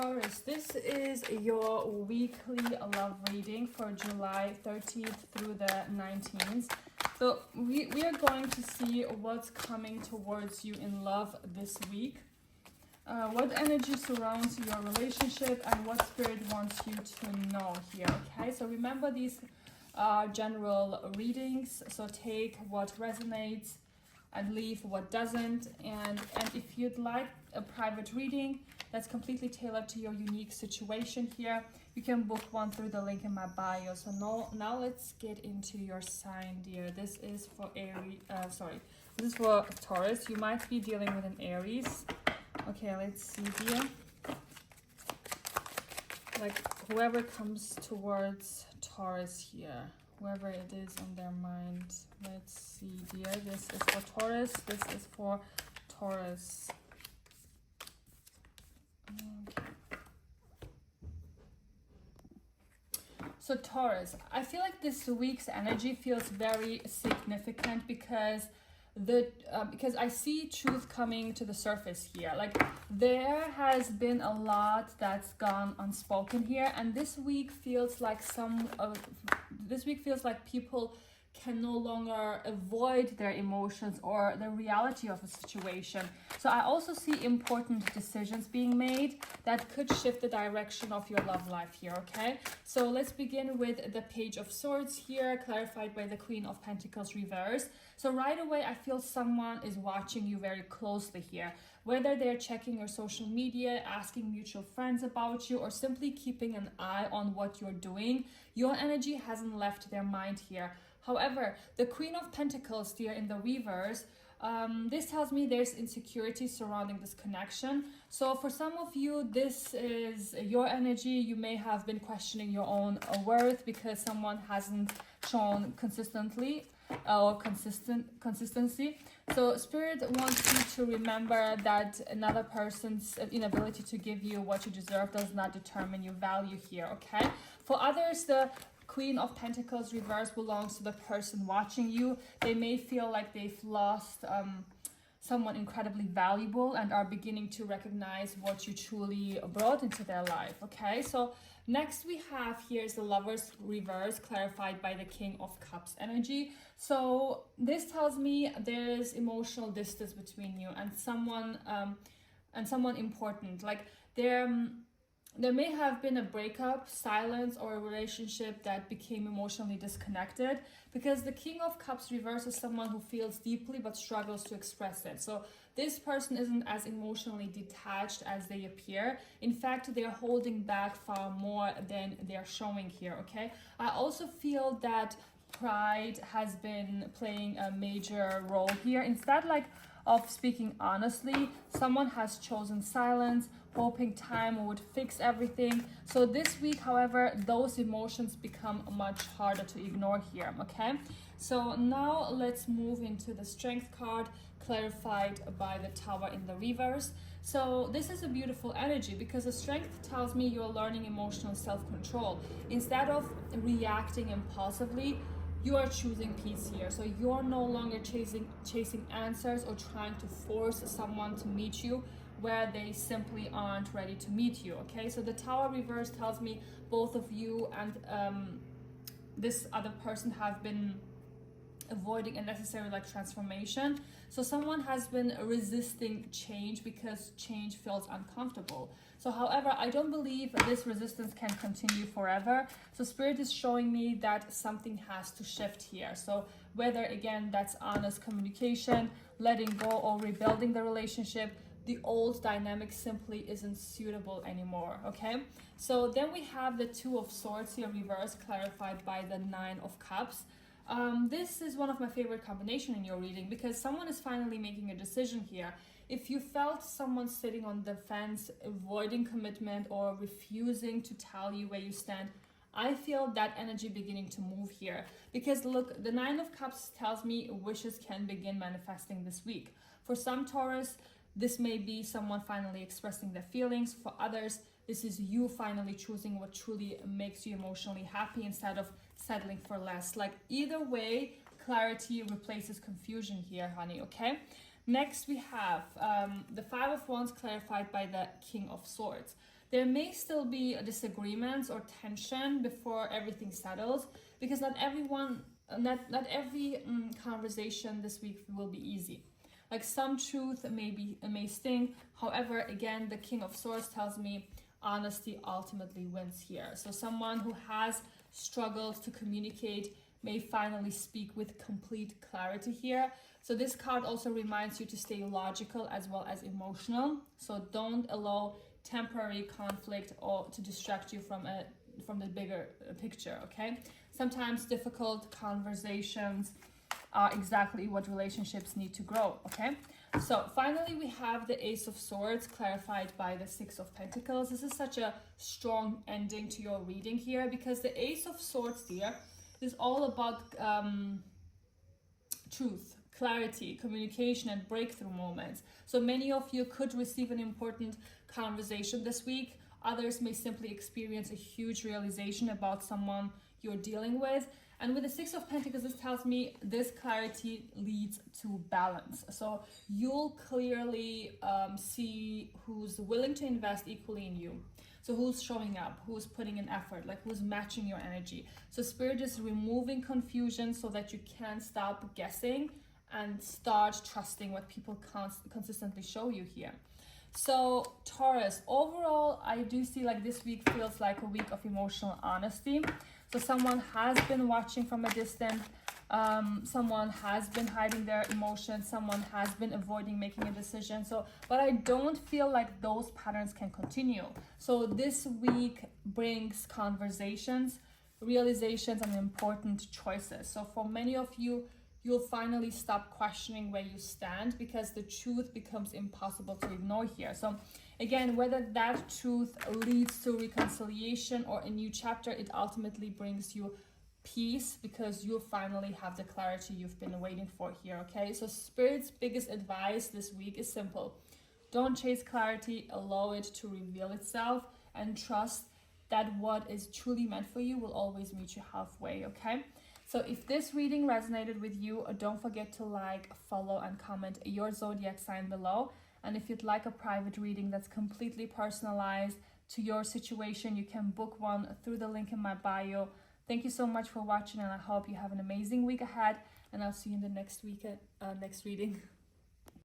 Taurus, this is your weekly love reading for July 13th through the 19th. So we are going to see what's coming towards you in love this week. What energy surrounds your relationship and what spirit wants you to know here, okay? So remember, these are general readings, so take what resonates and leave what doesn't. And if you'd like a private reading that's completely tailored to your unique situation here, you can book one through the link in my bio. So now let's get into your sign, dear. This is for this is for Taurus. You might be dealing with an Aries. Okay, let's see, dear. Like whoever comes towards Taurus here, whoever it is on their mind. Let's see, dear. This is for Taurus. This is for Taurus. Okay. So Taurus, I feel like this week's energy feels very significant because because I see truth coming to the surface here. Like there has been a lot that's gone unspoken here, and this week feels like people can no longer avoid their emotions or the reality of a situation. So I also see important decisions being made that could shift the direction of your love life here, okay? So let's begin with the Page of Swords here, clarified by the Queen of Pentacles reverse. So right away, I feel someone is watching you very closely here, whether they're checking your social media, asking mutual friends about you, or simply keeping an eye on what you're doing. Your energy hasn't left their mind here. However, the Queen of Pentacles here in the reverse, this tells me there's insecurity surrounding this connection. So for some of you, this is your energy. You may have been questioning your own worth because someone hasn't shown consistency. So Spirit wants you to remember that another person's inability to give you what you deserve does not determine your value here, okay? For others, the Queen of Pentacles reverse belongs to the person watching you. They may feel like they've lost someone incredibly valuable and are beginning to recognize what you truly brought into their life, okay? So next we have here is the Lovers reverse, clarified by the King of Cups energy. So this tells me there's emotional distance between you and someone important. Like there may have been a breakup, silence, or a relationship that became emotionally disconnected, because the King of Cups reverse is someone who feels deeply but struggles to express it. So this person isn't as emotionally detached as they appear. In fact, they're holding back far more than they're showing here, okay? I also feel that pride has been playing a major role here. Instead, of speaking honestly, someone has chosen silence, hoping time would fix everything. So this week, however, those emotions become much harder to ignore here, okay? So now let's move into the Strength card, clarified by the Tower in the reverse. So this is a beautiful energy because the Strength tells me you're learning emotional self-control. Instead of reacting impulsively, you are choosing peace here. So you're no longer chasing answers or trying to force someone to meet you where they simply aren't ready to meet you, okay? So the Tower reverse tells me both of you and this other person have been avoiding unnecessary transformation. So someone has been resisting change because change feels uncomfortable. So however, I don't believe this resistance can continue forever. So Spirit is showing me that something has to shift here. So whether again that's honest communication, letting go, or rebuilding the relationship, the old dynamic simply isn't suitable anymore, okay? So then we have the Two of Swords here reverse, clarified by the Nine of Cups. This is one of my favorite combination in your reading because someone is finally making a decision here. If you felt someone sitting on the fence, avoiding commitment or refusing to tell you where you stand, I feel that energy beginning to move here. Because look, the Nine of Cups tells me wishes can begin manifesting this week. For some Taurus, this may be someone finally expressing their feelings. For others, this is you finally choosing what truly makes you emotionally happy instead of settling for less. Like either way, clarity replaces confusion here, honey, okay? Next, we have the Five of Wands clarified by the King of Swords. There may still be disagreements or tension before everything settles, because not every conversation this week will be easy. Like some truth may sting. However, again, the King of Swords tells me honesty ultimately wins here. So someone who has struggled to communicate may finally speak with complete clarity here. So this card also reminds you to stay logical as well as emotional. So don't allow temporary conflict or to distract you from the bigger picture, okay? Sometimes difficult conversations are exactly what relationships need to grow, okay? So finally, we have the Ace of Swords clarified by the Six of Pentacles. This is such a strong ending to your reading here, because the Ace of Swords here is all about truth, clarity, communication, and breakthrough moments. So many of you could receive an important conversation this week. Others may simply experience a huge realization about someone you're dealing with. And with the Six of Pentacles, this tells me this clarity leads to balance. So you'll clearly see who's willing to invest equally in you. So who's showing up, who's putting in effort, like who's matching your energy. So Spirit is removing confusion so that you can stop guessing and start trusting what people consistently show you here. So Taurus, overall, I do see like this week feels like a week of emotional honesty. So someone has been watching from a distance. Someone has been hiding their emotions. Someone has been avoiding making a decision. So, but I don't feel like those patterns can continue. So this week brings conversations, realizations, and important choices. So for many of you, you'll finally stop questioning where you stand, because the truth becomes impossible to ignore here. So again, whether that truth leads to reconciliation or a new chapter, it ultimately brings you peace, because you'll finally have the clarity you've been waiting for here, okay? So Spirit's biggest advice this week is simple. Don't chase clarity, allow it to reveal itself, and trust that what is truly meant for you will always meet you halfway, okay? So if this reading resonated with you, don't forget to like, follow, and comment your zodiac sign below. And if you'd like a private reading that's completely personalized to your situation, you can book one through the link in my bio. Thank you so much for watching, and I hope you have an amazing week ahead, and I'll see you in the next reading.